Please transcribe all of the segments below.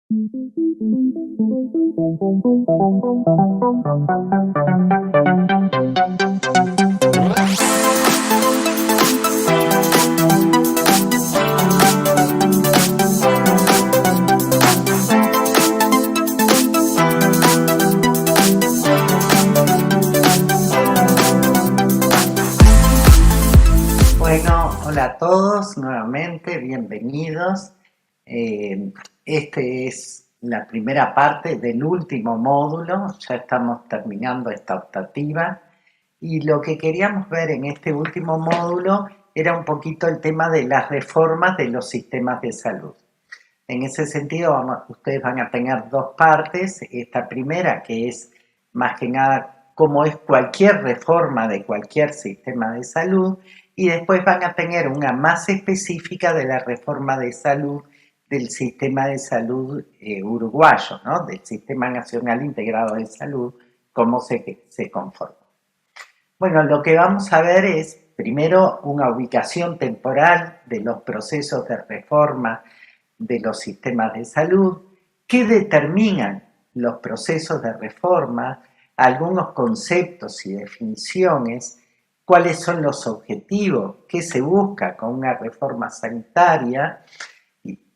Bueno, hola a todos nuevamente, bienvenidos. Esta es la primera parte del último módulo, ya estamos terminando esta optativa y lo que queríamos ver en este último módulo era un poquito el tema de las reformas de los sistemas de salud. En ese sentido, ustedes van a tener dos partes. Esta primera, que es más que nada cómo es cualquier reforma de cualquier sistema de salud, y después van a tener una más específica de la reforma de salud del sistema de salud uruguayo, ¿no? Del Sistema Nacional Integrado de Salud, cómo se conforma. Bueno, lo que vamos a ver es primero una ubicación temporal de los procesos de reforma de los sistemas de salud, qué determinan los procesos de reforma, algunos conceptos y definiciones, cuáles son los objetivos, qué se busca con una reforma sanitaria,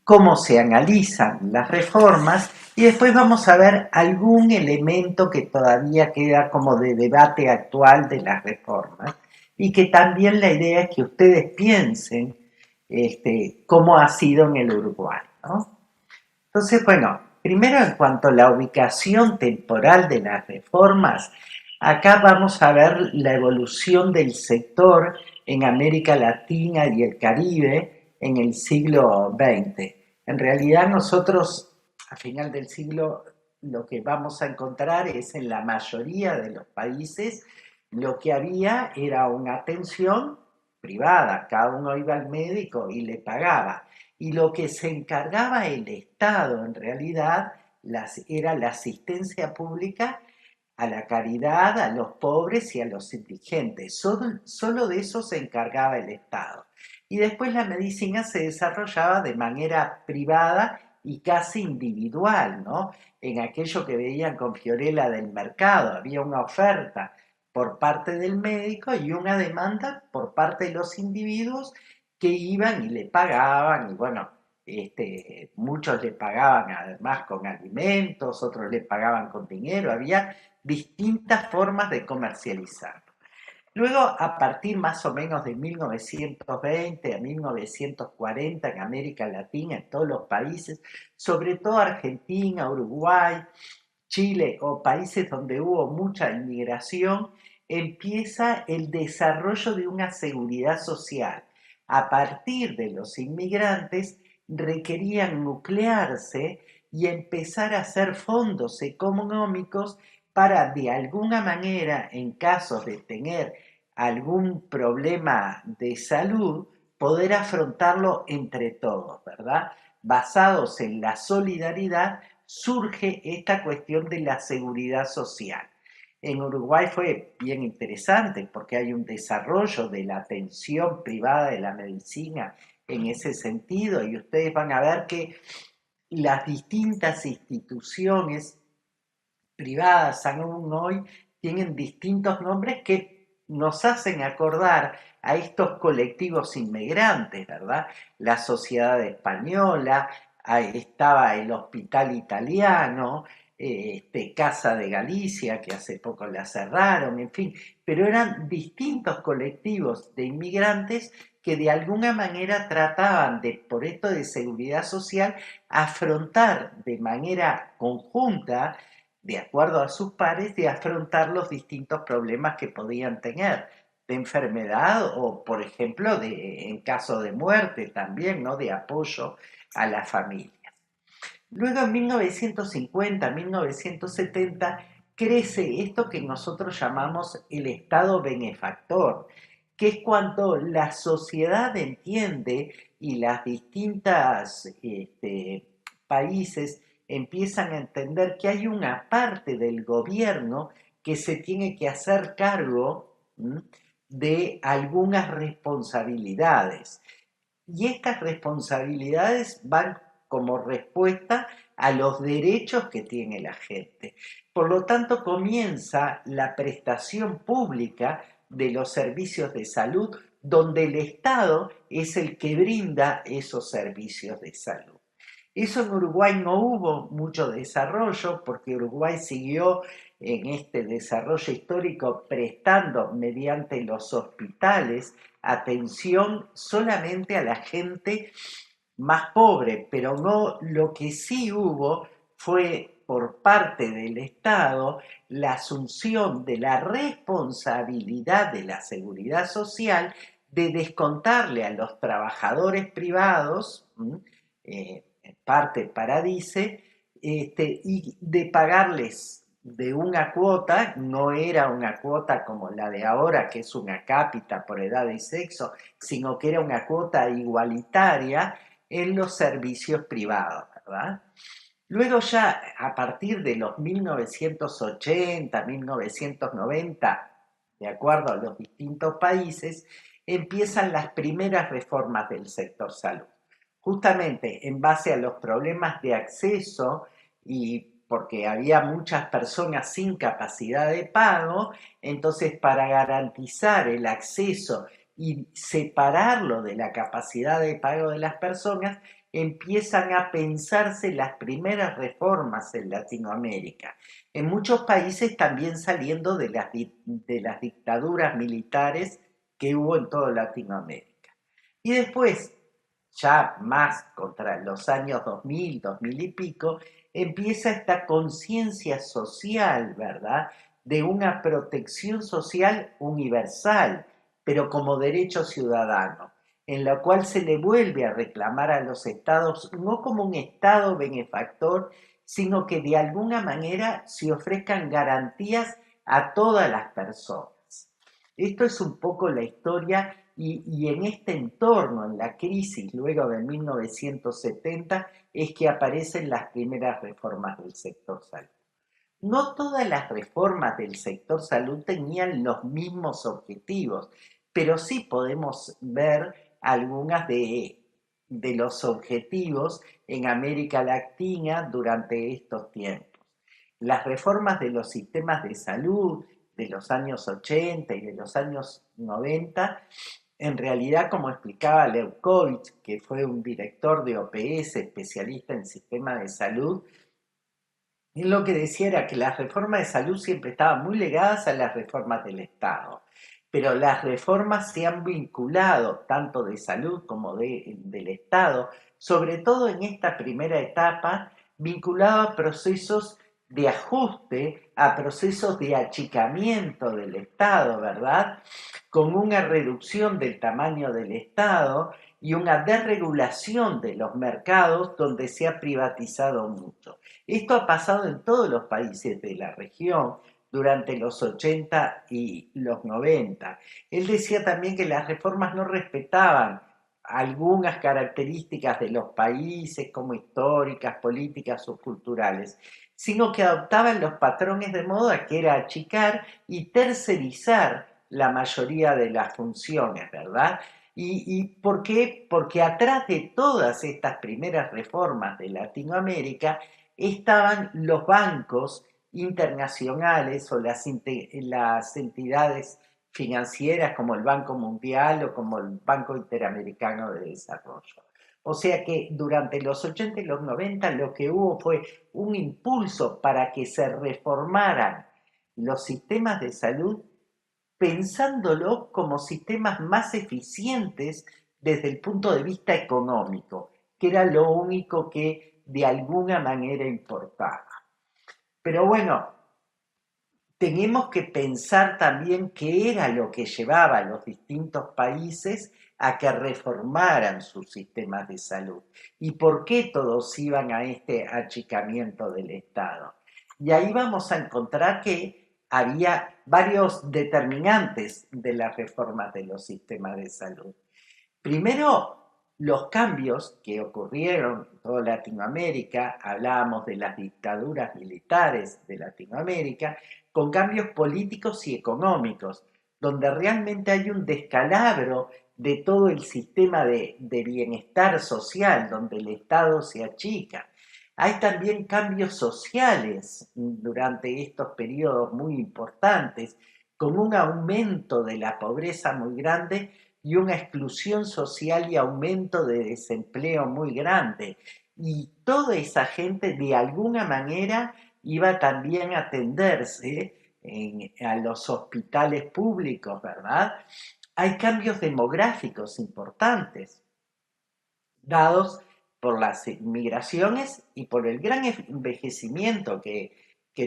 cómo se analizan las reformas y después vamos a ver algún elemento que todavía queda como de debate actual de las reformas y que también la idea es que ustedes piensen cómo ha sido en el Uruguay, ¿no? Entonces, bueno, primero en cuanto a la ubicación temporal de las reformas, acá vamos a ver la evolución del sector en América Latina y el Caribe en el siglo XX. En realidad nosotros a final del siglo lo que vamos a encontrar es en la mayoría de los países lo que había era una atención privada, cada uno iba al médico y le pagaba y lo que se encargaba el Estado en realidad era la asistencia pública a la caridad, a los pobres y a los indigentes. Solo de eso se encargaba el Estado. Y después la medicina se desarrollaba de manera privada y casi individual, ¿no? En aquello que veían con Fiorella del mercado, había una oferta por parte del médico y una demanda por parte de los individuos que iban y le pagaban y bueno, muchos le pagaban además con alimentos, otros le pagaban con dinero, había distintas formas de comercializar. Luego, a partir más o menos de 1920 a 1940 en América Latina, en todos los países, sobre todo Argentina, Uruguay, Chile o países donde hubo mucha inmigración, empieza el desarrollo de una seguridad social. A partir de los inmigrantes requerían nuclearse y empezar a hacer fondos económicos para de alguna manera, en caso de tener algún problema de salud, poder afrontarlo entre todos, ¿verdad? Basados en la solidaridad, surge esta cuestión de la seguridad social. En Uruguay fue bien interesante porque hay un desarrollo de la atención privada de la medicina en ese sentido y ustedes van a ver que las distintas instituciones privadas aún hoy tienen distintos nombres que nos hacen acordar a estos colectivos inmigrantes, ¿verdad? La Sociedad Española, estaba el Hospital Italiano, Casa de Galicia, que hace poco la cerraron, en fin, pero eran distintos colectivos de inmigrantes que de alguna manera trataban de, por esto de seguridad social, afrontar de manera conjunta de acuerdo a sus pares, de afrontar los distintos problemas que podían tener de enfermedad o, por ejemplo, en caso de muerte también, ¿no? De apoyo a las familias. Luego en 1950, 1970, crece esto que nosotros llamamos el Estado benefactor, que es cuando la sociedad entiende y las distintas países empiezan a entender que hay una parte del gobierno que se tiene que hacer cargo de algunas responsabilidades. Y estas responsabilidades van como respuesta a los derechos que tiene la gente. Por lo tanto, comienza la prestación pública de los servicios de salud, donde el Estado es el que brinda esos servicios de salud. Eso en Uruguay no hubo mucho desarrollo porque Uruguay siguió en este desarrollo histórico prestando mediante los hospitales atención solamente a la gente más pobre, pero no, lo que sí hubo fue por parte del Estado la asunción de la responsabilidad de la seguridad social de descontarle a los trabajadores privados, en parte Paradice, y de pagarles de una cuota, no era una cuota como la de ahora, que es una cápita por edad y sexo, sino que era una cuota igualitaria en los servicios privados, ¿verdad? Luego ya a partir de los 1980, 1990, de acuerdo a los distintos países, empiezan las primeras reformas del sector salud. Justamente en base a los problemas de acceso y porque había muchas personas sin capacidad de pago, entonces para garantizar el acceso y separarlo de la capacidad de pago de las personas, empiezan a pensarse las primeras reformas en Latinoamérica. En muchos países también saliendo de las dictaduras militares que hubo en toda Latinoamérica. Y después, ya más contra los años 2000, 2000 y pico, empieza esta conciencia social, ¿verdad? De una protección social universal, pero como derecho ciudadano, en la cual se le vuelve a reclamar a los estados, no como un estado benefactor, sino que de alguna manera se ofrezcan garantías a todas las personas. Esto es un poco la historia y en este entorno, en la crisis luego de 1970, es que aparecen las primeras reformas del sector salud. No todas las reformas del sector salud tenían los mismos objetivos, pero sí podemos ver algunas de los objetivos en América Latina durante estos tiempos. Las reformas de los sistemas de salud de los años 80 y de los años 90, en realidad, como explicaba Leukovich, que fue un director de OPS, especialista en sistemas de salud, él lo que decía era que las reformas de salud siempre estaban muy ligadas a las reformas del Estado, pero las reformas se han vinculado tanto de salud como del Estado, sobre todo en esta primera etapa, vinculado a procesos de ajuste, a procesos de achicamiento del Estado, ¿verdad? Con una reducción del tamaño del Estado y una desregulación de los mercados donde se ha privatizado mucho. Esto ha pasado en todos los países de la región durante los 80 y los 90. Él decía también que las reformas no respetaban algunas características de los países como históricas, políticas o culturales, sino que adoptaban los patrones de moda, que era achicar y tercerizar la mayoría de las funciones, ¿verdad? ¿Y por qué? Porque atrás de todas estas primeras reformas de Latinoamérica estaban los bancos internacionales o las entidades financieras como el Banco Mundial o como el Banco Interamericano de Desarrollo. O sea que durante los 80 y los 90 lo que hubo fue un impulso para que se reformaran los sistemas de salud pensándolo como sistemas más eficientes desde el punto de vista económico, que era lo único que de alguna manera importaba. Pero bueno, tenemos que pensar también qué era lo que llevaba a los distintos países a que reformaran sus sistemas de salud y por qué todos iban a este achicamiento del Estado. Y ahí vamos a encontrar que había varios determinantes de las reformas de los sistemas de salud. Primero, los cambios que ocurrieron en toda Latinoamérica, hablábamos de las dictaduras militares de Latinoamérica, con cambios políticos y económicos, donde realmente hay un descalabro de todo el sistema de bienestar social, donde el Estado se achica. Hay también cambios sociales durante estos periodos muy importantes, con un aumento de la pobreza muy grande y una exclusión social y aumento de desempleo muy grande. Y toda esa gente de alguna manera iba también a atenderse a los hospitales públicos, ¿verdad? Hay cambios demográficos importantes dados por las migraciones y por el gran envejecimiento que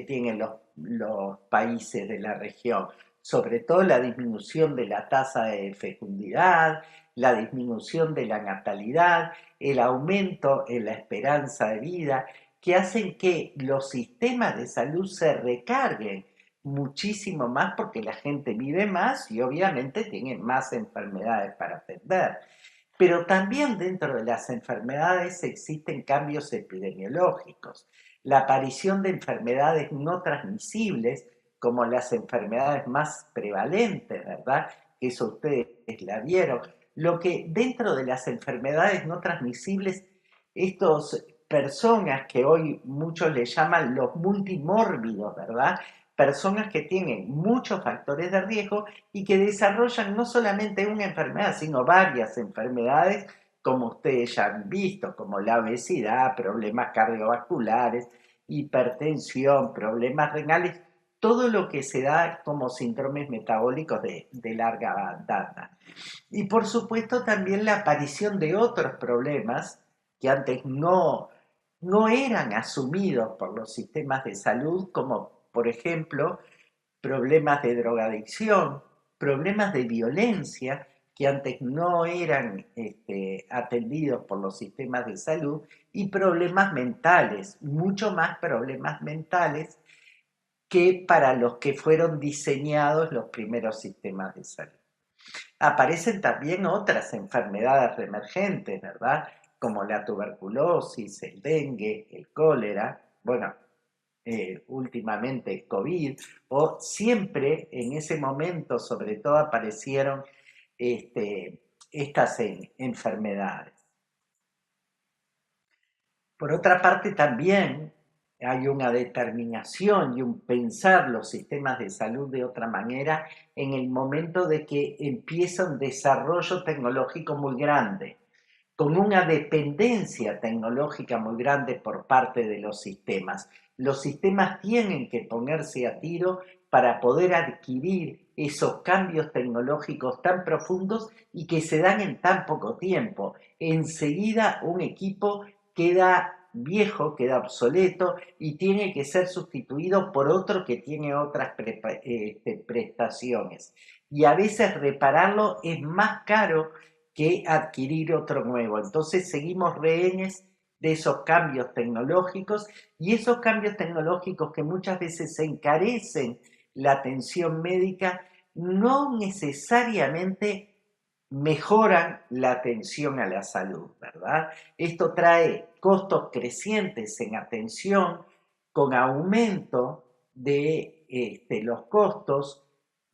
tienen los países de la región, sobre todo la disminución de la tasa de fecundidad, la disminución de la natalidad, el aumento en la esperanza de vida, que hacen que los sistemas de salud se recarguen muchísimo más porque la gente vive más y obviamente tiene más enfermedades para atender. Pero también dentro de las enfermedades existen cambios epidemiológicos. La aparición de enfermedades no transmisibles, como las enfermedades más prevalentes, ¿verdad? Que eso ustedes la vieron. Lo que dentro de las enfermedades no transmisibles, estas personas que hoy muchos le llaman los multimórbidos, ¿verdad? Personas que tienen muchos factores de riesgo y que desarrollan no solamente una enfermedad, sino varias enfermedades, como ustedes ya han visto, como la obesidad, problemas cardiovasculares, hipertensión, problemas renales, todo lo que se da como síndromes metabólicos de larga data. Y por supuesto también la aparición de otros problemas que antes no eran asumidos por los sistemas de salud, como por ejemplo problemas de drogadicción, problemas de violencia que antes no eran atendidos por los sistemas de salud y problemas mentales, mucho más problemas mentales que para los que fueron diseñados los primeros sistemas de salud. Aparecen también otras enfermedades reemergentes, ¿verdad? Como la tuberculosis, el dengue, el cólera, bueno, últimamente COVID, o siempre en ese momento sobre todo aparecieron estas enfermedades. Por otra parte también hay una determinación y un pensar los sistemas de salud de otra manera en el momento de que empieza un desarrollo tecnológico muy grande, con una dependencia tecnológica muy grande por parte de los sistemas. Los sistemas tienen que ponerse a tiro para poder adquirir esos cambios tecnológicos tan profundos y que se dan en tan poco tiempo. Enseguida un equipo queda viejo, queda obsoleto y tiene que ser sustituido por otro que tiene otras prestaciones. Y a veces repararlo es más caro que adquirir otro nuevo. Entonces seguimos rehenes de esos cambios tecnológicos y esos cambios tecnológicos que muchas veces se encarecen la atención médica no necesariamente mejoran la atención a la salud, ¿verdad? Esto trae costos crecientes en atención con aumento de los costos,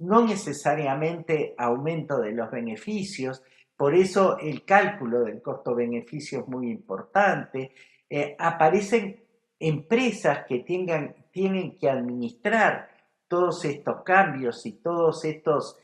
no necesariamente aumento de los beneficios, por eso el cálculo del costo-beneficio es muy importante. Aparecen empresas que tienen que administrar todos estos cambios y todos estos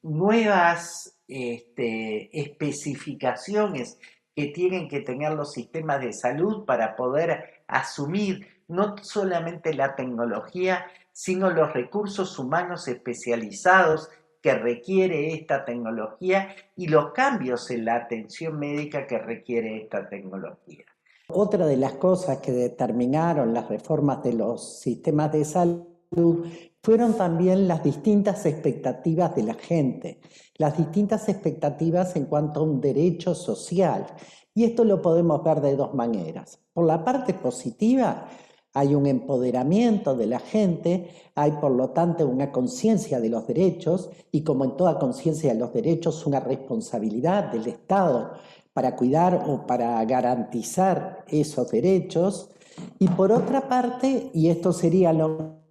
nuevas especificaciones que tienen que tener los sistemas de salud para poder asumir no solamente la tecnología, sino los recursos humanos especializados que requiere esta tecnología y los cambios en la atención médica que requiere esta tecnología. Otra de las cosas que determinaron las reformas de los sistemas de salud fueron también las distintas expectativas de la gente, las distintas expectativas en cuanto a un derecho social. Y esto lo podemos ver de dos maneras. Por la parte positiva, hay un empoderamiento de la gente, hay por lo tanto una conciencia de los derechos y como en toda conciencia de los derechos, una responsabilidad del Estado para cuidar o para garantizar esos derechos. Y por otra parte, y esto sería lo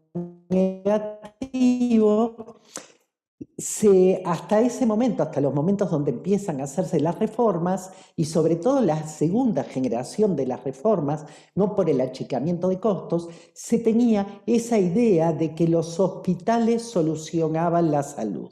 negativo, hasta ese momento, hasta los momentos donde empiezan a hacerse las reformas, y sobre todo la segunda generación de las reformas, no por el achicamiento de costos, se tenía esa idea de que los hospitales solucionaban la salud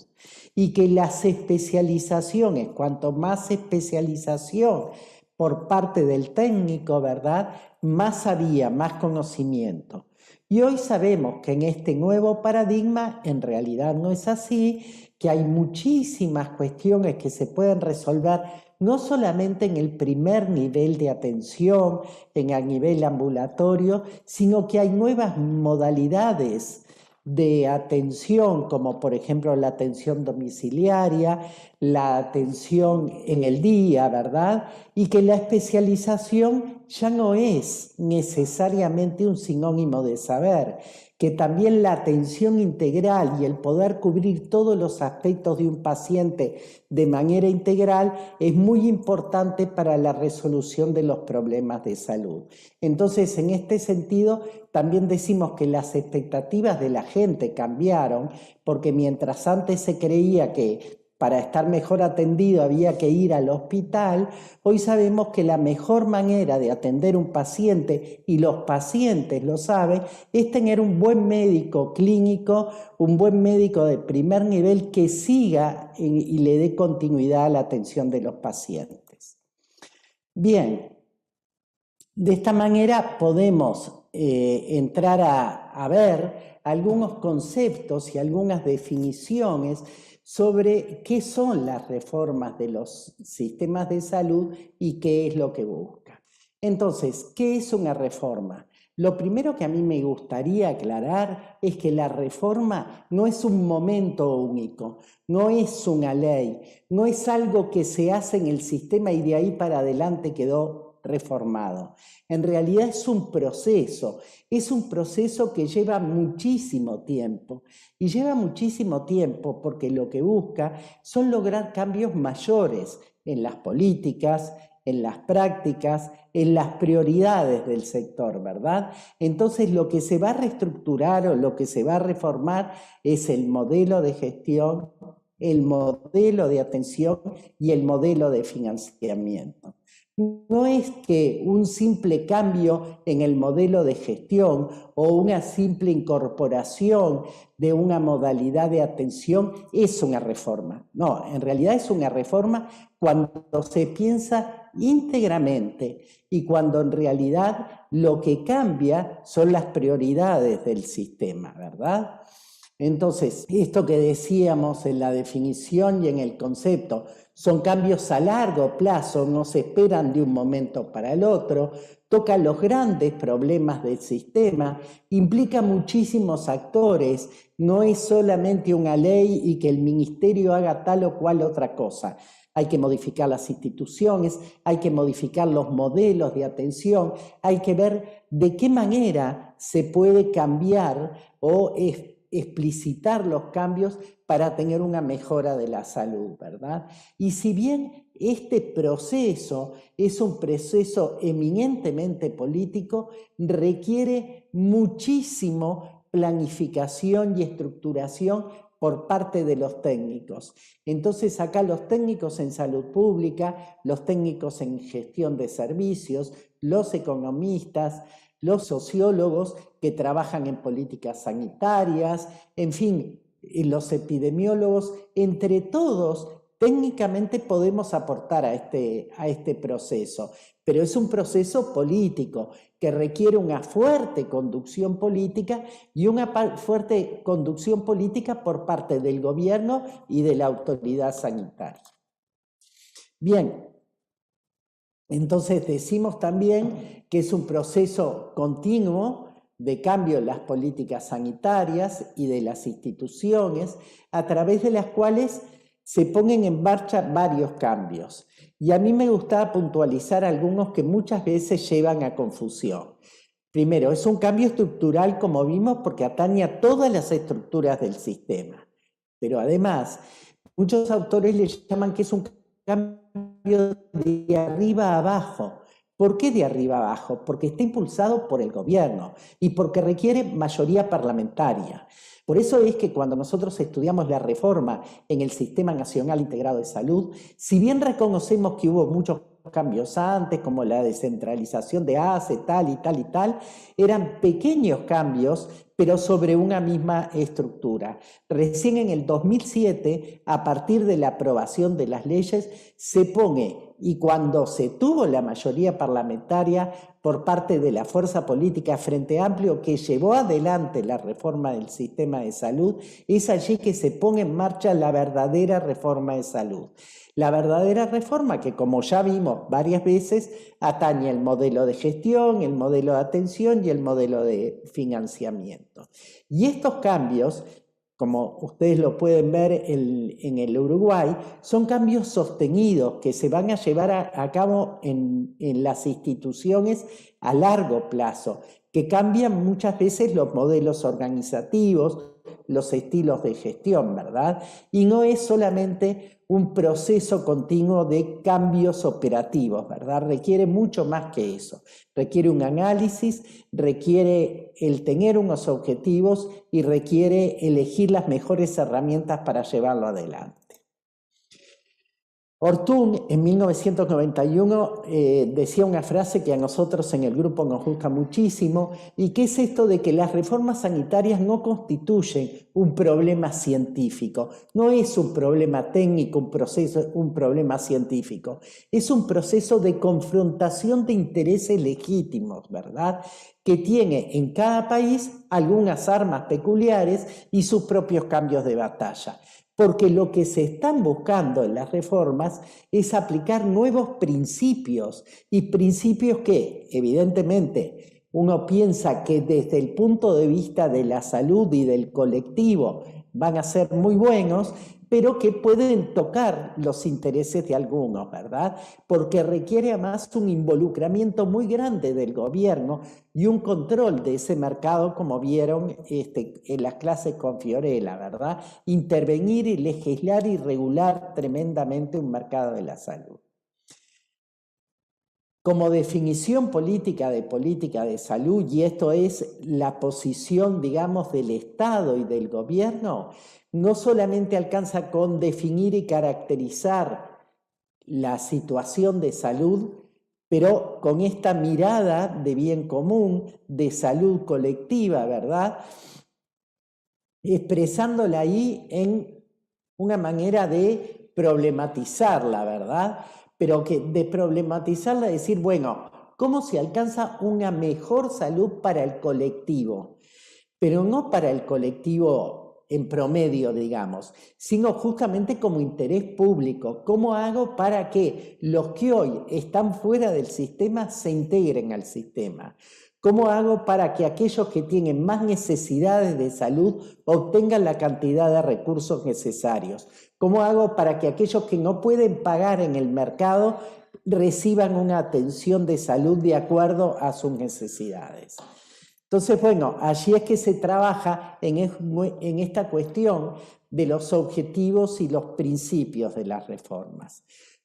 y que las especializaciones, cuanto más especialización por parte del técnico, ¿verdad? Más había, más conocimiento. Y hoy sabemos que en este nuevo paradigma en realidad no es así, que hay muchísimas cuestiones que se pueden resolver no solamente en el primer nivel de atención, en el nivel ambulatorio, sino que hay nuevas modalidades de atención, como por ejemplo la atención domiciliaria, la atención en el día, ¿verdad? Y que la especialización ya no es necesariamente un sinónimo de saber, que también la atención integral y el poder cubrir todos los aspectos de un paciente de manera integral es muy importante para la resolución de los problemas de salud. Entonces, en este sentido, también decimos que las expectativas de la gente cambiaron, porque mientras antes se creía que para estar mejor atendido había que ir al hospital, hoy sabemos que la mejor manera de atender un paciente, y los pacientes lo saben, es tener un buen médico clínico, un buen médico de primer nivel que siga y le dé continuidad a la atención de los pacientes. Bien, de esta manera podemos entrar a ver algunos conceptos y algunas definiciones sobre qué son las reformas de los sistemas de salud y qué es lo que busca. Entonces, ¿qué es una reforma? Lo primero que a mí me gustaría aclarar es que la reforma no es un momento único, no es una ley, no es algo que se hace en el sistema y de ahí para adelante quedó reformado. En realidad es un proceso que lleva muchísimo tiempo. Y lleva muchísimo tiempo porque lo que busca son lograr cambios mayores en las políticas, en las prácticas, en las prioridades del sector, ¿verdad? Entonces lo que se va a reestructurar o lo que se va a reformar es el modelo de gestión, el modelo de atención y el modelo de financiamiento. No es que un simple cambio en el modelo de gestión o una simple incorporación de una modalidad de atención es una reforma. No, en realidad es una reforma cuando se piensa íntegramente y cuando en realidad lo que cambia son las prioridades del sistema, ¿verdad? Entonces, esto que decíamos en la definición y en el concepto, son cambios a largo plazo, no se esperan de un momento para el otro, tocan los grandes problemas del sistema, implica muchísimos actores, no es solamente una ley y que el ministerio haga tal o cual otra cosa. Hay que modificar las instituciones, hay que modificar los modelos de atención, hay que ver de qué manera se puede cambiar o explicitar los cambios para tener una mejora de la salud, ¿verdad? Y si bien este proceso es un proceso eminentemente político, requiere muchísimo planificación y estructuración por parte de los técnicos. Entonces acá los técnicos en salud pública, los técnicos en gestión de servicios, los economistas, los sociólogos que trabajan en políticas sanitarias, en fin, los epidemiólogos, entre todos técnicamente podemos aportar a este proceso, pero es un proceso político que requiere una fuerte conducción política y una fuerte conducción política por parte del gobierno y de la autoridad sanitaria. Bien, entonces decimos también que es un proceso continuo de cambio en las políticas sanitarias y de las instituciones, a través de las cuales se ponen en marcha varios cambios. Y a mí me gusta puntualizar algunos que muchas veces llevan a confusión. Primero, es un cambio estructural, como vimos, porque atañe a todas las estructuras del sistema. Pero además, muchos autores le llaman que es un cambio de arriba a abajo, ¿Por qué de arriba abajo? Porque está impulsado por el gobierno y porque requiere mayoría parlamentaria. Por eso es que cuando nosotros estudiamos la reforma en el Sistema Nacional Integrado de Salud, si bien reconocemos que hubo muchos cambios antes, como la descentralización de ACE, tal y tal y tal, eran pequeños cambios, pero sobre una misma estructura. Recién en el 2007, a partir de la aprobación de las leyes, se pone, y cuando se tuvo la mayoría parlamentaria por parte de la fuerza política Frente Amplio que llevó adelante la reforma del sistema de salud, es allí que se pone en marcha la verdadera reforma de salud. La verdadera reforma que, como ya vimos varias veces, atañe el modelo de gestión, el modelo de atención y el modelo de financiamiento. Y estos cambios, como ustedes lo pueden ver en el Uruguay, son cambios sostenidos que se van a llevar a cabo en las instituciones a largo plazo, que cambian muchas veces los modelos organizativos, los estilos de gestión, ¿verdad? Y no es solamente un proceso continuo de cambios operativos, ¿verdad? Requiere mucho más que eso. Requiere un análisis, requiere el tener unos objetivos y requiere elegir las mejores herramientas para llevarlo adelante. Ortún, en 1991, decía una frase que a nosotros en el grupo nos gusta muchísimo, y que es esto de que las reformas sanitarias no constituyen un problema científico, no es un problema técnico, un problema científico, es un proceso de confrontación de intereses legítimos, ¿verdad?, que tiene en cada país algunas armas peculiares y sus propios cambios de batalla. Porque lo que se están buscando en las reformas es aplicar nuevos principios, y principios que, evidentemente, uno piensa que desde el punto de vista de la salud y del colectivo van a ser muy buenos, pero que pueden tocar los intereses de algunos, ¿verdad? Porque requiere además un involucramiento muy grande del gobierno y un control de ese mercado, como vieron en las clases con Fiorella, ¿verdad? Intervenir y legislar y regular tremendamente un mercado de la salud. Como definición política de salud, y esto es la posición, digamos, del Estado y del gobierno, no solamente alcanza con definir y caracterizar la situación de salud, pero con esta mirada de bien común, de salud colectiva, ¿verdad?, expresándola ahí en una manera de problematizarla, ¿verdad?, pero que de problematizarla, decir, bueno, ¿cómo se alcanza una mejor salud para el colectivo? Pero no para el colectivo en promedio, digamos, sino justamente como interés público. ¿Cómo hago para que los que hoy están fuera del sistema se integren al sistema? ¿Cómo hago para que aquellos que tienen más necesidades de salud obtengan la cantidad de recursos necesarios? ¿Cómo hago para que aquellos que no pueden pagar en el mercado reciban una atención de salud de acuerdo a sus necesidades? Entonces, bueno, allí es que se trabaja en esta cuestión de los objetivos y los principios de las reformas.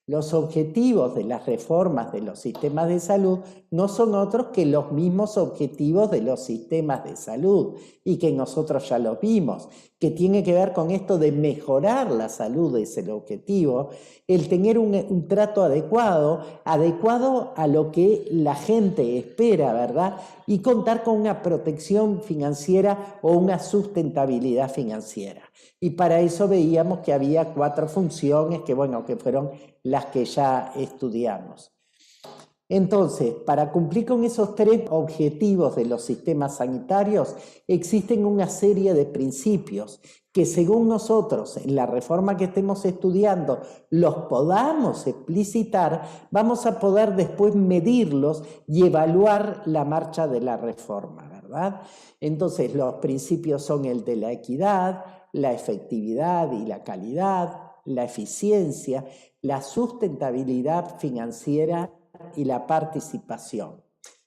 Los objetivos de las reformas de los sistemas de salud no son otros que los mismos objetivos de los sistemas de salud, y que nosotros ya los vimos, que tiene que ver con esto de mejorar la salud, es el objetivo, el tener un trato adecuado a lo que la gente espera, ¿verdad? Y contar con una protección financiera o una sustentabilidad financiera. Y para eso veíamos que había 4 funciones que, bueno, que fueron las que ya estudiamos. Entonces, para cumplir con esos 3 objetivos de los sistemas sanitarios, existen una serie de principios que, según nosotros, en la reforma que estemos estudiando, los podamos explicitar, vamos a poder después medirlos y evaluar la marcha de la reforma, ¿verdad? Entonces, los principios son el de la equidad, la efectividad y la calidad, la eficiencia, la sustentabilidad financiera y la participación.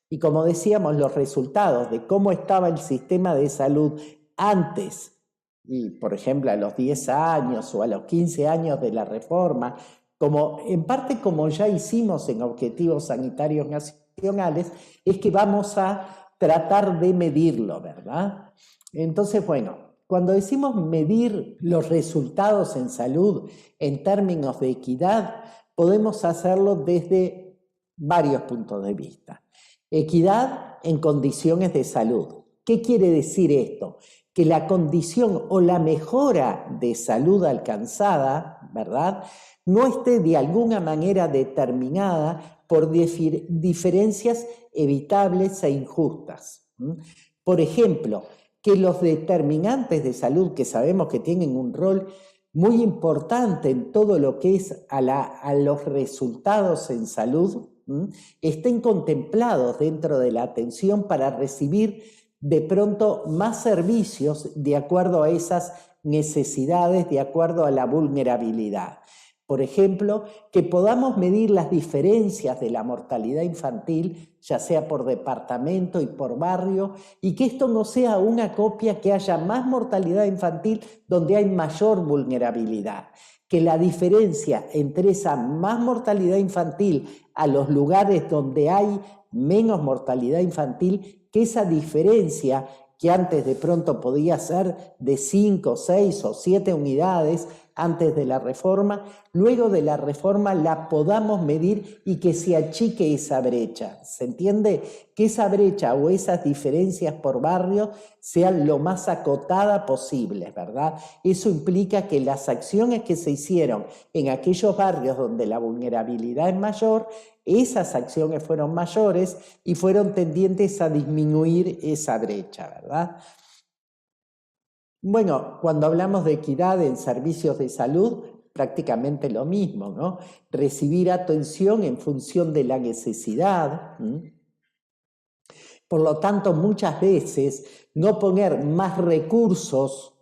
Y como decíamos, los resultados de cómo estaba el sistema de salud antes, y por ejemplo a los 10 años o a los 15 años de la reforma, como en parte como ya hicimos en Objetivos Sanitarios Nacionales, profesionales, es que vamos a tratar de medirlo, ¿verdad? Entonces, bueno, cuando decimos medir los resultados en salud en términos de equidad, podemos hacerlo desde varios puntos de vista. Equidad en condiciones de salud. ¿Qué quiere decir esto? Que la condición o la mejora de salud alcanzada, ¿verdad?, no esté de alguna manera determinada por diferencias evitables e injustas. Por ejemplo, que los determinantes de salud, que sabemos que tienen un rol muy importante en todo lo que es a los resultados en salud, estén contemplados dentro de la atención para recibir de pronto más servicios de acuerdo a esas necesidades, de acuerdo a la vulnerabilidad. Por ejemplo, que podamos medir las diferencias de la mortalidad infantil, ya sea por departamento y por barrio, y que esto no sea una copia, que haya más mortalidad infantil donde hay mayor vulnerabilidad. Que la diferencia entre esa más mortalidad infantil a los lugares donde hay menos mortalidad infantil, que esa diferencia que antes de pronto podía ser de 5, 6 o 7 unidades antes de la reforma, luego de la reforma la podamos medir y que se achique esa brecha. ¿Se entiende? Que esa brecha o esas diferencias por barrio sean lo más acotada posible, ¿verdad? Eso implica que las acciones que se hicieron en aquellos barrios donde la vulnerabilidad es mayor, esas acciones fueron mayores y fueron tendientes a disminuir esa brecha, ¿verdad? Bueno, cuando hablamos de equidad en servicios de salud, prácticamente lo mismo, ¿no? Recibir atención en función de la necesidad. Por lo tanto, muchas veces no poner más recursos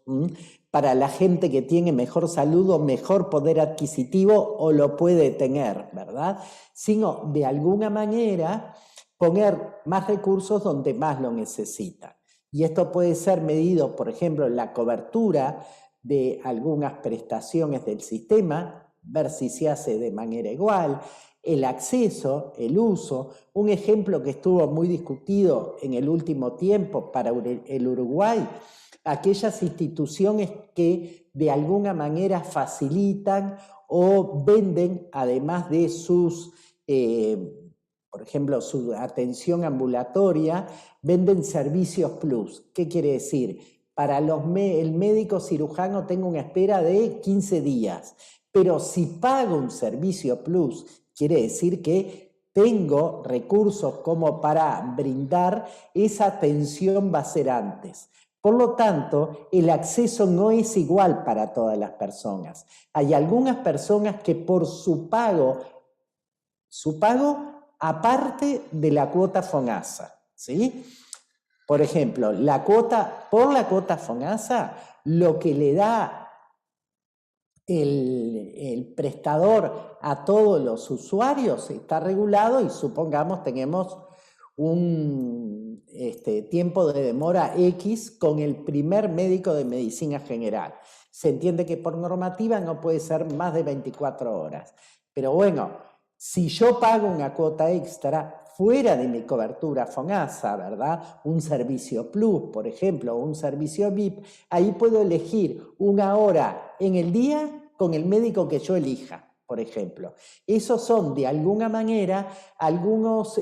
para la gente que tiene mejor salud o mejor poder adquisitivo o lo puede tener, ¿verdad? Sino de alguna manera poner más recursos donde más lo necesita. Y esto puede ser medido, por ejemplo, en la cobertura de algunas prestaciones del sistema, ver si se hace de manera igual, el acceso, el uso. Un ejemplo que estuvo muy discutido en el último tiempo para el Uruguay, aquellas instituciones que de alguna manera facilitan o venden, además de sus por ejemplo, su atención ambulatoria, venden servicios plus. ¿Qué quiere decir? Para el médico cirujano tengo una espera de 15 días, pero si pago un servicio plus, quiere decir que tengo recursos como para brindar esa atención, va a ser antes. Por lo tanto, el acceso no es igual para todas las personas. Hay algunas personas que por su pago aparte de la cuota FONASA, ¿sí? Por ejemplo, por la cuota FONASA, lo que le da el prestador a todos los usuarios está regulado y supongamos tenemos un tiempo de demora X con el primer médico de medicina general. Se entiende que por normativa no puede ser más de 24 horas. Pero bueno, si yo pago una cuota extra fuera de mi cobertura FONASA, ¿verdad? Un servicio plus, por ejemplo, o un servicio VIP, ahí puedo elegir una hora en el día con el médico que yo elija, por ejemplo. Esos son, de alguna manera, algunas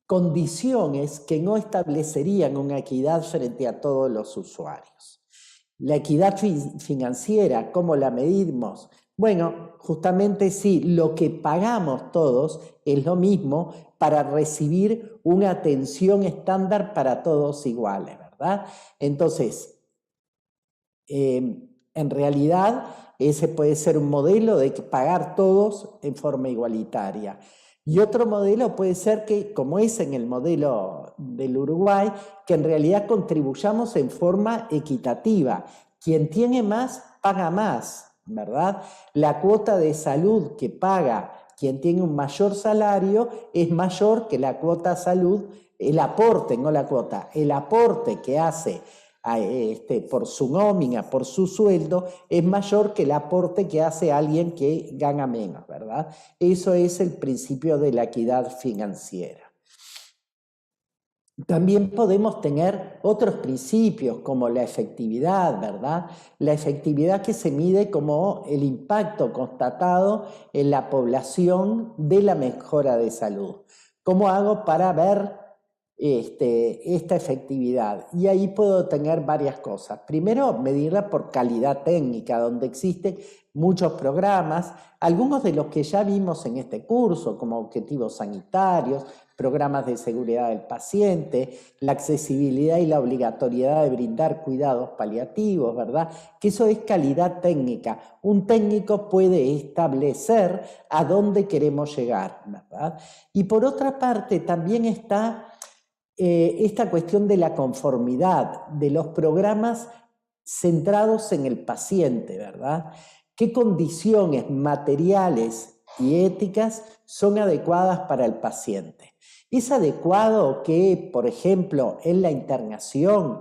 condiciones que no establecerían una equidad frente a todos los usuarios. La equidad financiera, ¿cómo la medimos? Bueno, justamente sí, lo que pagamos todos es lo mismo para recibir una atención estándar para todos iguales, ¿verdad? Entonces, en realidad, ese puede ser un modelo de pagar todos en forma igualitaria. Y otro modelo puede ser que, como es en el modelo del Uruguay, que en realidad contribuyamos en forma equitativa. Quien tiene más, paga más, ¿verdad? La cuota de salud que paga quien tiene un mayor salario es mayor que la cuota salud, el aporte, no la cuota, el aporte que hace por su nómina, por su sueldo, es mayor que el aporte que hace alguien que gana menos, ¿verdad? Eso es el principio de la equidad financiera. También podemos tener otros principios como la efectividad, ¿verdad? La efectividad que se mide como el impacto constatado en la población de la mejora de salud. ¿Cómo hago para ver esta efectividad? Y ahí puedo tener varias cosas. Primero, medirla por calidad técnica, donde existen muchos programas, algunos de los que ya vimos en este curso, como objetivos sanitarios, programas de seguridad del paciente, la accesibilidad y la obligatoriedad de brindar cuidados paliativos, ¿verdad? Que eso es calidad técnica. Un técnico puede establecer a dónde queremos llegar, ¿verdad? Y por otra parte también está esta cuestión de la conformidad, de los programas centrados en el paciente, ¿verdad? ¿Qué condiciones materiales y éticas son adecuadas para el paciente? ¿Es adecuado que, por ejemplo, en la internación,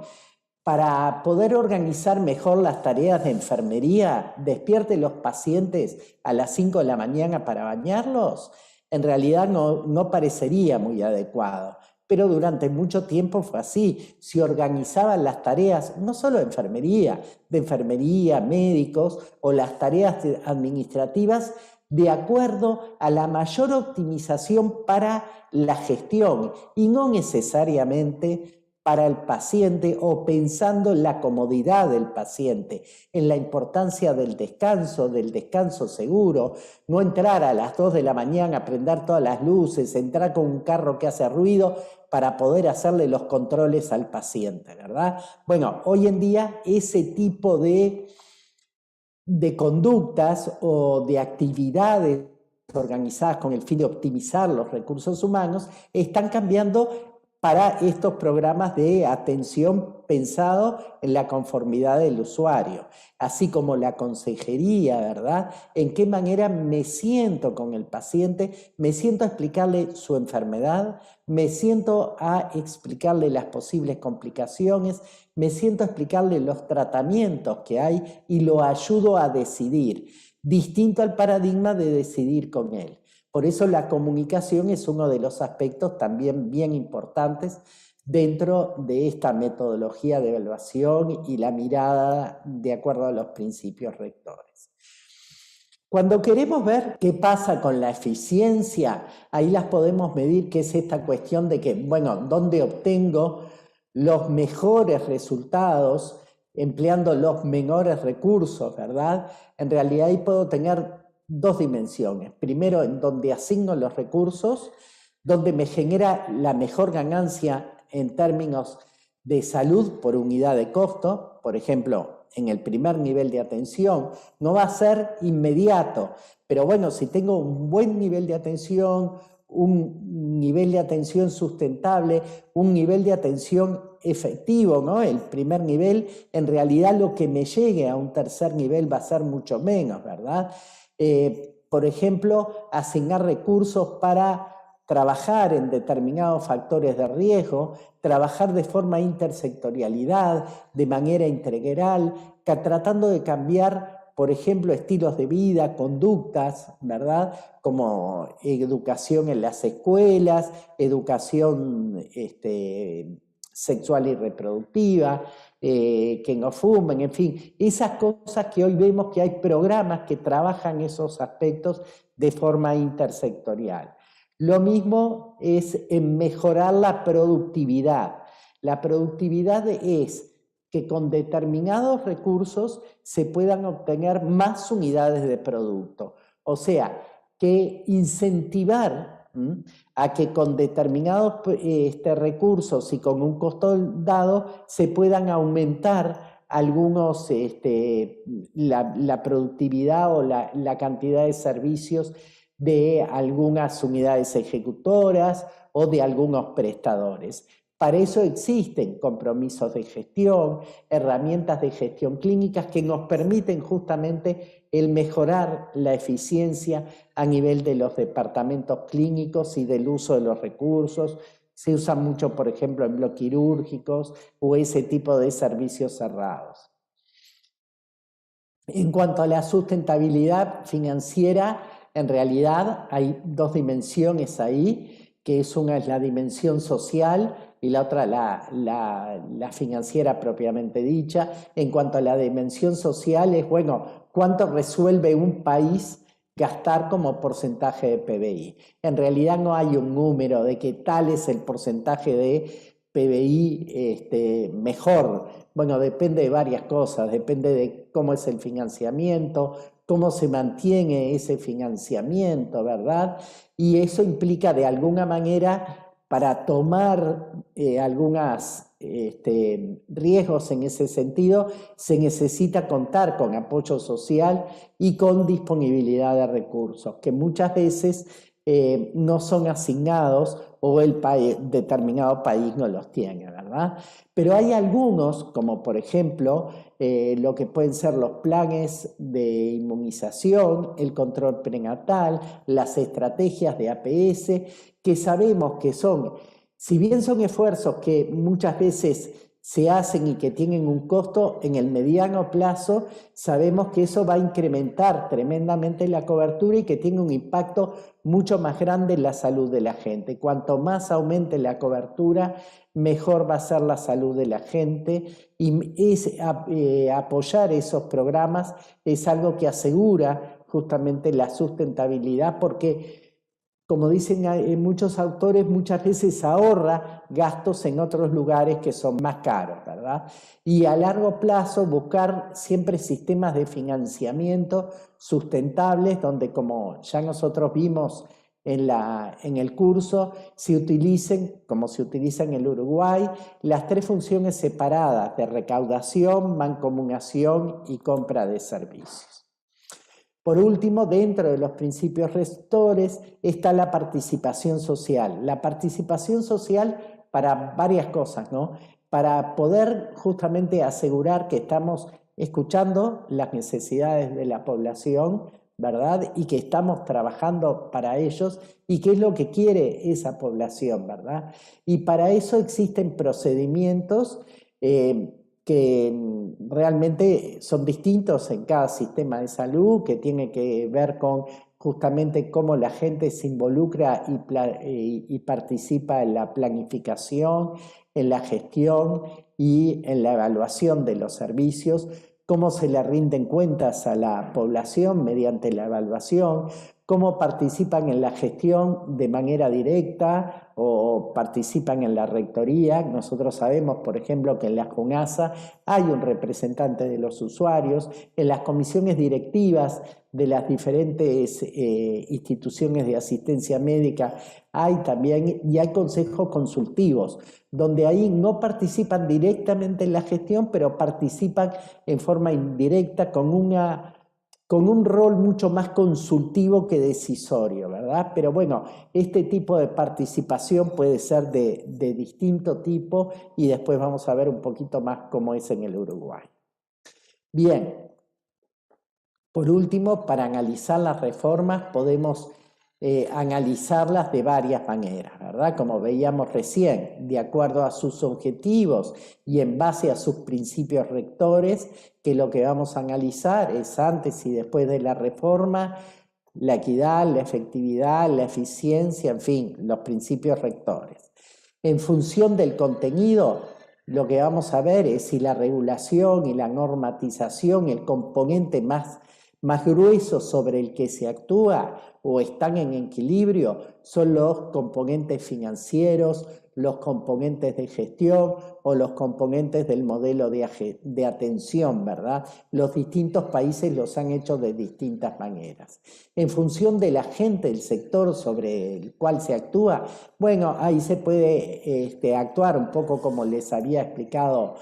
para poder organizar mejor las tareas de enfermería, despierte los pacientes a las 5 de la mañana para bañarlos? En realidad no parecería muy adecuado, pero durante mucho tiempo fue así. Se organizaban las tareas, no solo de enfermería, médicos, o las tareas administrativas, de acuerdo a la mayor optimización para la gestión y no necesariamente para el paciente o pensando en la comodidad del paciente, en la importancia del descanso seguro, no entrar a las 2 de la mañana, prender todas las luces, entrar con un carro que hace ruido para poder hacerle los controles al paciente, ¿verdad? Bueno, hoy en día ese tipo de conductas o de actividades organizadas con el fin de optimizar los recursos humanos están cambiando para estos programas de atención pensado en la conformidad del usuario, así como la consejería, ¿verdad? En qué manera me siento con el paciente, me siento a explicarle su enfermedad, me siento a explicarle las posibles complicaciones, me siento a explicarle los tratamientos que hay y lo ayudo a decidir, distinto al paradigma de decidir con él. Por eso la comunicación es uno de los aspectos también bien importantes dentro de esta metodología de evaluación y la mirada de acuerdo a los principios rectores. Cuando queremos ver qué pasa con la eficiencia, ahí las podemos medir, que es esta cuestión de que, bueno, ¿dónde obtengo los mejores resultados empleando los menores recursos, ¿verdad? En realidad ahí puedo tener dos dimensiones. Primero, en donde asigno los recursos, donde me genera la mejor ganancia en términos de salud por unidad de costo. Por ejemplo, en el primer nivel de atención, no va a ser inmediato, pero bueno, si tengo un buen nivel de atención, un nivel de atención sustentable, un nivel de atención efectivo, ¿no? El primer nivel, en realidad lo que me llegue a un tercer nivel va a ser mucho menos, ¿verdad? Por ejemplo, asignar recursos para trabajar en determinados factores de riesgo, trabajar de forma intersectorialidad, de manera integral, tratando de cambiar, por ejemplo, estilos de vida, conductas, ¿verdad? Como educación en las escuelas, educación sexual y reproductiva, que no fumen, en fin, esas cosas que hoy vemos que hay programas que trabajan esos aspectos de forma intersectorial. Lo mismo es en mejorar la productividad. La productividad es que con determinados recursos se puedan obtener más unidades de producto. O sea, que incentivar a que con determinados recursos y con un costo dado se puedan aumentar algunos, la productividad o la cantidad de servicios de algunas unidades ejecutoras o de algunos prestadores. Para eso existen compromisos de gestión, herramientas de gestión clínicas que nos permiten justamente el mejorar la eficiencia a nivel de los departamentos clínicos y del uso de los recursos, se usa mucho, por ejemplo, en bloques quirúrgicos o ese tipo de servicios cerrados. En cuanto a la sustentabilidad financiera, en realidad hay dos dimensiones ahí, que una es la dimensión social y la otra la financiera propiamente dicha. En cuanto a la dimensión social es, bueno, ¿cuánto resuelve un país gastar como porcentaje de PBI? En realidad no hay un número de que tal es el porcentaje de PBI mejor. Bueno, depende de varias cosas, depende de cómo es el financiamiento, cómo se mantiene ese financiamiento, ¿verdad? Y eso implica de alguna manera, para tomar algunos riesgos en ese sentido, se necesita contar con apoyo social y con disponibilidad de recursos, que muchas veces no son asignados o el determinado país no los tiene, ¿verdad? Pero hay algunos, como por ejemplo lo que pueden ser los planes de inmunización, el control prenatal, las estrategias de APS, que sabemos que son, si bien son esfuerzos que muchas veces se hacen y que tienen un costo, en el mediano plazo sabemos que eso va a incrementar tremendamente la cobertura y que tiene un impacto mucho más grande en la salud de la gente. Cuanto más aumente la cobertura, mejor va a ser la salud de la gente, y apoyar esos programas es algo que asegura justamente la sustentabilidad, porque como dicen muchos autores, muchas veces ahorra gastos en otros lugares que son más caros, ¿verdad? Y a largo plazo buscar siempre sistemas de financiamiento sustentables, donde, como ya nosotros vimos en el curso, se utilicen, como se utiliza en el Uruguay, las tres funciones separadas de recaudación, mancomunación y compra de servicios. Por último, dentro de los principios rectores está la participación social. La participación social para varias cosas, ¿no? Para poder justamente asegurar que estamos escuchando las necesidades de la población, ¿verdad? Y que estamos trabajando para ellos y qué es lo que quiere esa población, ¿verdad? Y para eso existen procedimientos que realmente son distintos en cada sistema de salud, que tiene que ver con justamente cómo la gente se involucra y participa en la planificación, en la gestión y en la evaluación de los servicios, cómo se le rinden cuentas a la población mediante la evaluación, cómo participan en la gestión de manera directa o participan en la rectoría. Nosotros sabemos, por ejemplo, que en la JUNASA hay un representante de los usuarios, en las comisiones directivas de las diferentes instituciones de asistencia médica hay también, y hay consejos consultivos, donde ahí no participan directamente en la gestión, pero participan en forma indirecta con un rol mucho más consultivo que decisorio, ¿verdad? Pero bueno, este tipo de participación puede ser de distinto tipo y después vamos a ver un poquito más cómo es en el Uruguay. Bien, por último, para analizar las reformas podemos analizarlas de varias maneras, ¿verdad? Como veíamos recién, de acuerdo a sus objetivos y en base a sus principios rectores, que lo que vamos a analizar es antes y después de la reforma, la equidad, la efectividad, la eficiencia, en fin, los principios rectores. En función del contenido, lo que vamos a ver es si la regulación y la normatización, el componente más grueso sobre el que se actúa o están en equilibrio, son los componentes financieros, los componentes de gestión o los componentes del modelo de atención, ¿verdad? Los distintos países los han hecho de distintas maneras. En función de la gente, del sector sobre el cual se actúa, bueno, ahí se puede actuar un poco como les había explicado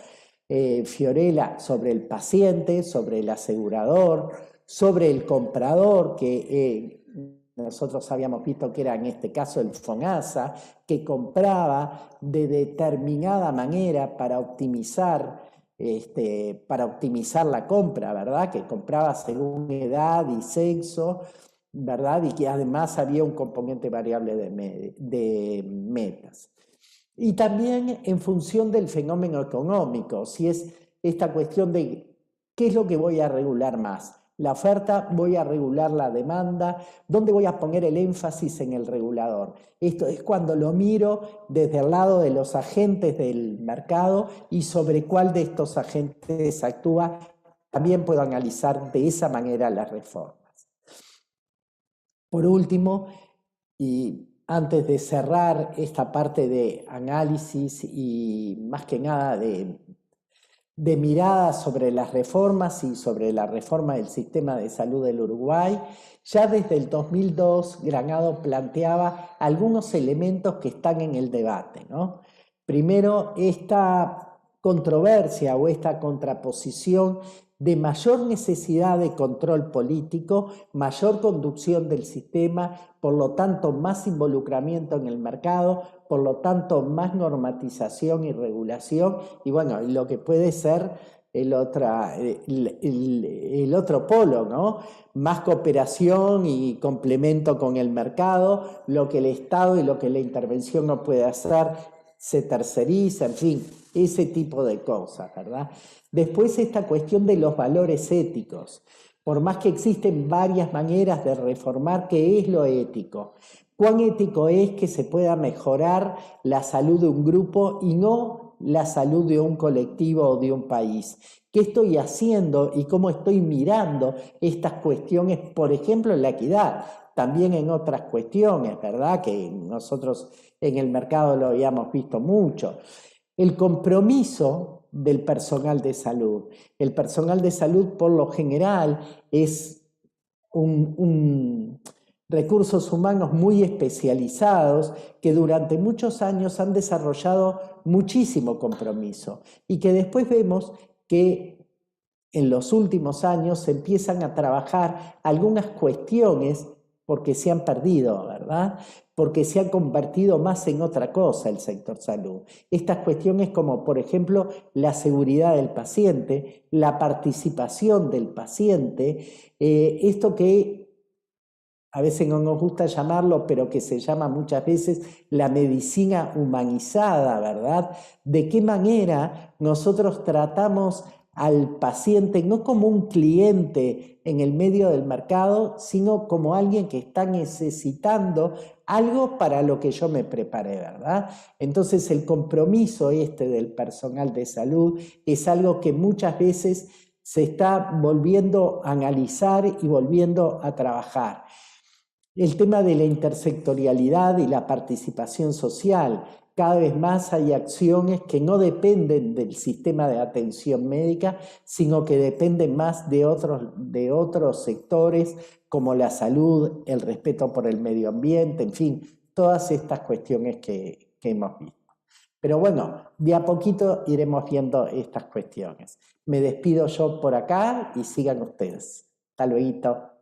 Fiorella, sobre el paciente, sobre el asegurador, sobre el comprador, que nosotros habíamos visto que era en este caso el FONASA, que compraba de determinada manera para optimizar la compra, ¿verdad? Que compraba según edad y sexo, ¿verdad? Y que además había un componente variable de metas. Y también en función del fenómeno económico, si es esta cuestión de qué es lo que voy a regular más. La oferta, voy a regular la demanda, ¿dónde voy a poner el énfasis en el regulador? Esto es cuando lo miro desde el lado de los agentes del mercado y sobre cuál de estos agentes actúa, también puedo analizar de esa manera las reformas. Por último, y antes de cerrar esta parte de análisis y más que nada de mirada sobre las reformas y sobre la reforma del sistema de salud del Uruguay, ya desde el 2002 Granado planteaba algunos elementos que están en el debate, ¿no? Primero, esta controversia o esta contraposición de mayor necesidad de control político, mayor conducción del sistema, por lo tanto más involucramiento en el mercado, por lo tanto más normatización y regulación, y bueno, lo que puede ser el otro polo, ¿no? Más cooperación y complemento con el mercado, lo que el Estado y lo que la intervención no puede hacer, se terceriza, en fin, ese tipo de cosas, ¿verdad? Después esta cuestión de los valores éticos. Por más que existen varias maneras de reformar, ¿qué es lo ético? ¿Cuán ético es que se pueda mejorar la salud de un grupo y no la salud de un colectivo o de un país? ¿Qué estoy haciendo y cómo estoy mirando estas cuestiones, por ejemplo, en la equidad? También en otras cuestiones, ¿verdad? Que nosotros en el mercado lo habíamos visto mucho. El compromiso del personal de salud. El personal de salud, por lo general, es recursos humanos muy especializados que durante muchos años han desarrollado muchísimo compromiso y que después vemos que en los últimos años se empiezan a trabajar algunas cuestiones porque se han perdido, ¿verdad? Porque se ha convertido más en otra cosa el sector salud. Estas cuestiones como, por ejemplo, la seguridad del paciente, la participación del paciente, esto que a veces no nos gusta llamarlo, pero que se llama muchas veces la medicina humanizada, ¿verdad? De qué manera nosotros tratamos al paciente no como un cliente en el medio del mercado, sino como alguien que está necesitando algo para lo que yo me preparé, ¿verdad? Entonces el compromiso del personal de salud es algo que muchas veces se está volviendo a analizar y volviendo a trabajar. El tema de la intersectorialidad y la participación social. Cada vez más hay acciones que no dependen del sistema de atención médica, sino que dependen más de otros sectores como la salud, el respeto por el medio ambiente, en fin, todas estas cuestiones que hemos visto. Pero bueno, de a poquito iremos viendo estas cuestiones. Me despido yo por acá y sigan ustedes. Hasta luego.